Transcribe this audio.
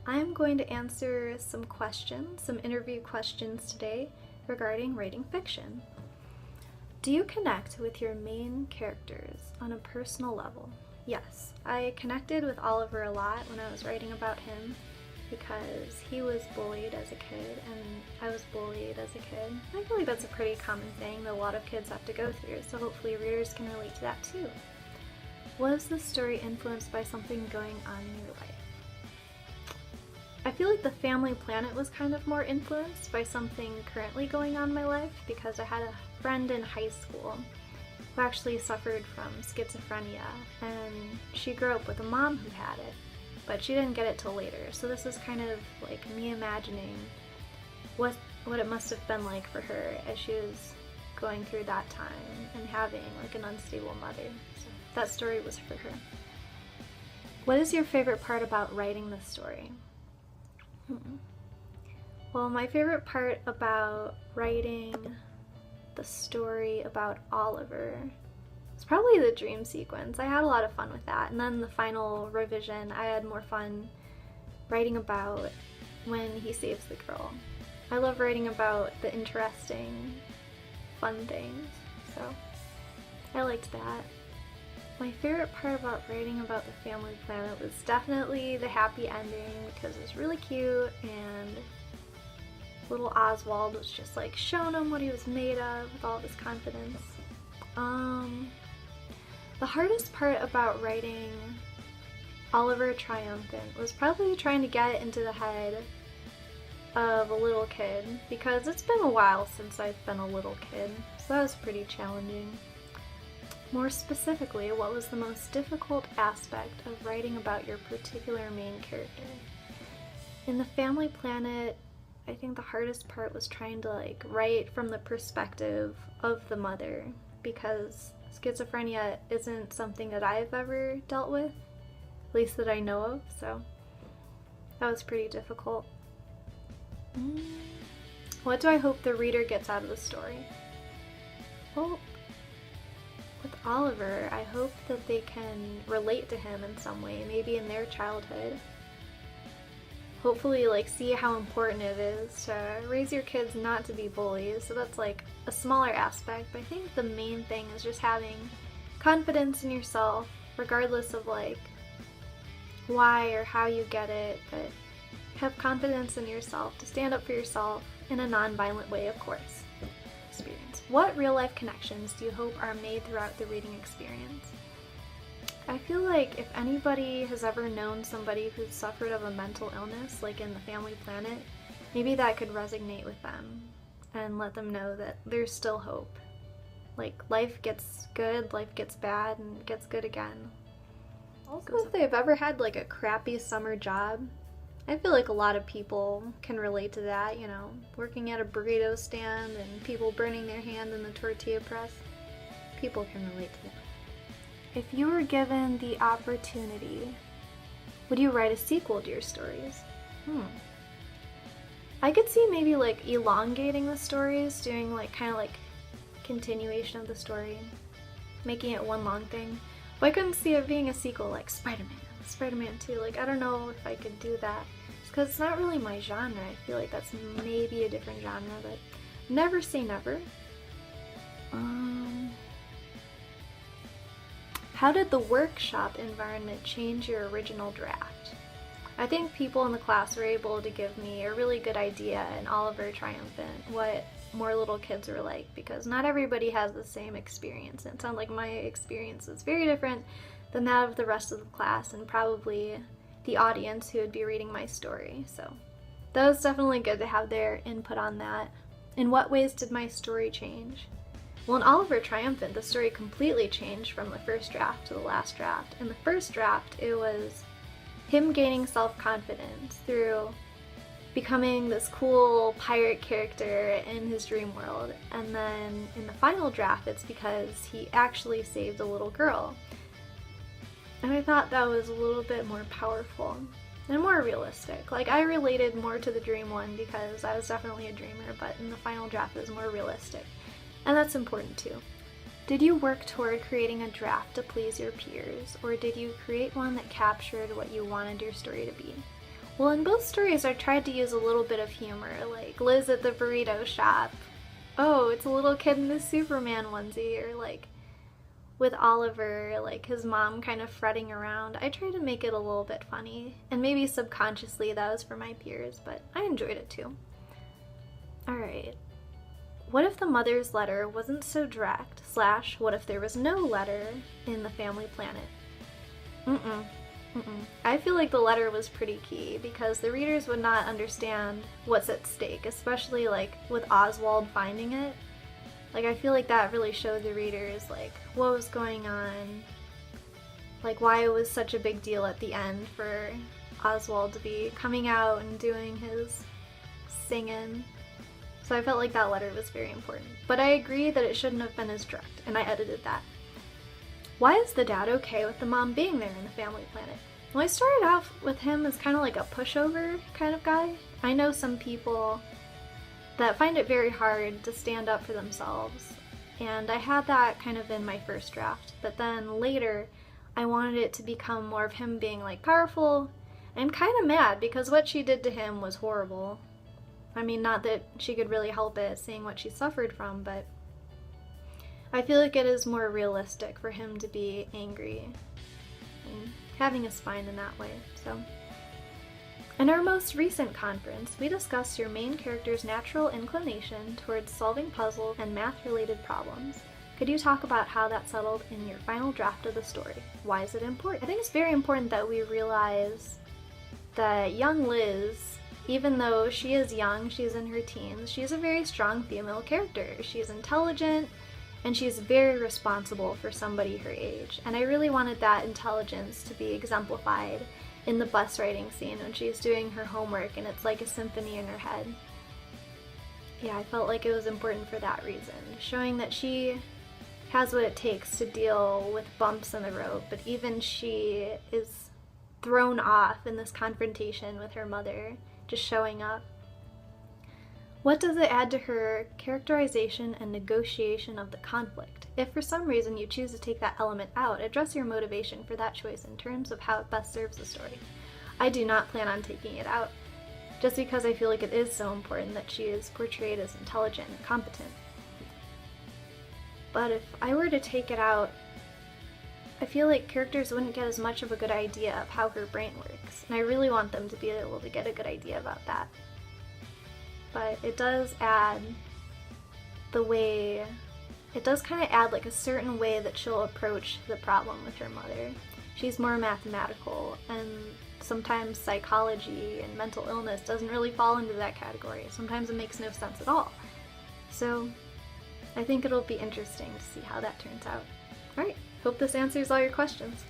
I'm going to answer some questions, some interview questions today regarding writing fiction. Do you connect with your main characters on a personal level? Yes, I connected with Oliver a lot when I was writing about him because he was bullied as a kid and I was bullied as a kid. I feel like that's a pretty common thing that a lot of kids have to go through, so hopefully readers can relate to that too. Was the story influenced by something going on in your life? I feel like The Family Planet was kind of more influenced by something currently going on in my life because I had a friend in high school who actually suffered from schizophrenia, and she grew up with a mom who had it, but she didn't get it till later. So this is kind of like me imagining what it must have been like for her as she was going through that time and having like an unstable mother. So that story was for her. What is your favorite part about writing this story? Well, my favorite part about writing the story about Oliver is probably the dream sequence. I had a lot of fun with that. And then the final revision, I had more fun writing about when he saves the girl. I love writing about the interesting, fun things, so I liked that. My favorite part about writing about The Family Planet was definitely the happy ending because it was really cute and little Oswald was just like showing him what he was made of with all of his confidence. The hardest part about writing Oliver Triumphant was probably trying to get into the head of a little kid because it's been a while since I've been a little kid, so that was pretty challenging. More specifically, what was the most difficult aspect of writing about your particular main character? In The Family Planet, I think the hardest part was trying to write from the perspective of the mother because schizophrenia isn't something that I've ever dealt with, at least that I know of, so that was pretty difficult. What do I hope the reader gets out of the story? Well, with Oliver, I hope that they can relate to him in some way, maybe in their childhood. Hopefully, see how important it is to raise your kids not to be bullies, so that's a smaller aspect, but I think the main thing is just having confidence in yourself, regardless of why or how you get it, but have confidence in yourself to stand up for yourself in a non-violent way, of course. Experience. What real-life connections do you hope are made throughout the reading experience? I feel like if anybody has ever known somebody who's suffered of a mental illness, like in The Family Planet, maybe that could resonate with them and let them know that there's still hope. Life gets good, life gets bad, and gets good again. Also, if they've ever had a crappy summer job, I feel like a lot of people can relate to that, working at a burrito stand and people burning their hand in the tortilla press. People can relate to that. If you were given the opportunity, would you write a sequel to your stories? I could see maybe elongating the stories, doing kind of continuation of the story, making it one long thing. But I couldn't see it being a sequel like Spider-Man 2. I don't know if I could do that. Because it's not really my genre. I feel like that's maybe a different genre, but never say never. How did the workshop environment change your original draft? I think people in the class were able to give me a really good idea in Oliver Triumphant what more little kids were like, because not everybody has the same experience. And it sounds like my experience is very different than that of the rest of the class and probably the audience who would be reading my story. So that was definitely good to have their input on that. In what ways did my story change? Well, in Oliver Triumphant, the story completely changed from the first draft to the last draft. In the first draft, it was him gaining self-confidence through becoming this cool pirate character in his dream world. And then in the final draft, it's because he actually saved a little girl. And I thought that was a little bit more powerful and more realistic. I related more to the dream one because I was definitely a dreamer, but in the final draft it was more realistic. And that's important too. Did you work toward creating a draft to please your peers, or did you create one that captured what you wanted your story to be? Well, in both stories, I tried to use a little bit of humor, like Liz at the burrito shop. Oh, it's a little kid in the Superman onesie, or like with Oliver, like his mom kind of fretting around. I tried to make it a little bit funny, and maybe subconsciously that was for my peers, but I enjoyed it too. Alright. What if the mother's letter wasn't so direct? / what if there was no letter in the Family Planet? I feel like the letter was pretty key because the readers would not understand what's at stake, especially like with Oswald finding it. Like, I feel like that really showed the readers like what was going on, like why it was such a big deal at the end for Oswald to be coming out and doing his singing. So I felt like that letter was very important. But I agree that it shouldn't have been as direct, and I edited that. Why is the dad okay with the mom being there in the Family Planet? Well, I started off with him as kind of like a pushover kind of guy. I know some people that find it very hard to stand up for themselves, and I had that kind of in my first draft, but then later I wanted it to become more of him being like powerful and kind of mad because what she did to him was horrible. I mean, not that she could really help it seeing what she suffered from, but I feel like it is more realistic for him to be angry and having a spine in that way. So, in our most recent conference, we discussed your main character's natural inclination towards solving puzzles and math-related problems. Could you talk about how that settled in your final draft of the story? Why is it important? I think it's very important that we realize that young Liz, even though she is young, she's in her teens, she's a very strong female character. She's intelligent, and she's very responsible for somebody her age. And I really wanted that intelligence to be exemplified in the bus riding scene when she's doing her homework and it's like a symphony in her head. Yeah, I felt like it was important for that reason, showing that she has what it takes to deal with bumps in the road, but even she is thrown off in this confrontation with her mother, just showing up. What does it add to her characterization and negotiation of the conflict? If for some reason you choose to take that element out, address your motivation for that choice in terms of how it best serves the story. I do not plan on taking it out, just because I feel like it is so important that she is portrayed as intelligent and competent. But if I were to take it out, I feel like characters wouldn't get as much of a good idea of how her brain works, and I really want them to be able to get a good idea about that. But it does add the way, it does kind of add like a certain way that she'll approach the problem with her mother. She's more mathematical, and sometimes psychology and mental illness doesn't really fall into that category. Sometimes it makes no sense at all. So I think it'll be interesting to see how that turns out. Alright, hope this answers all your questions.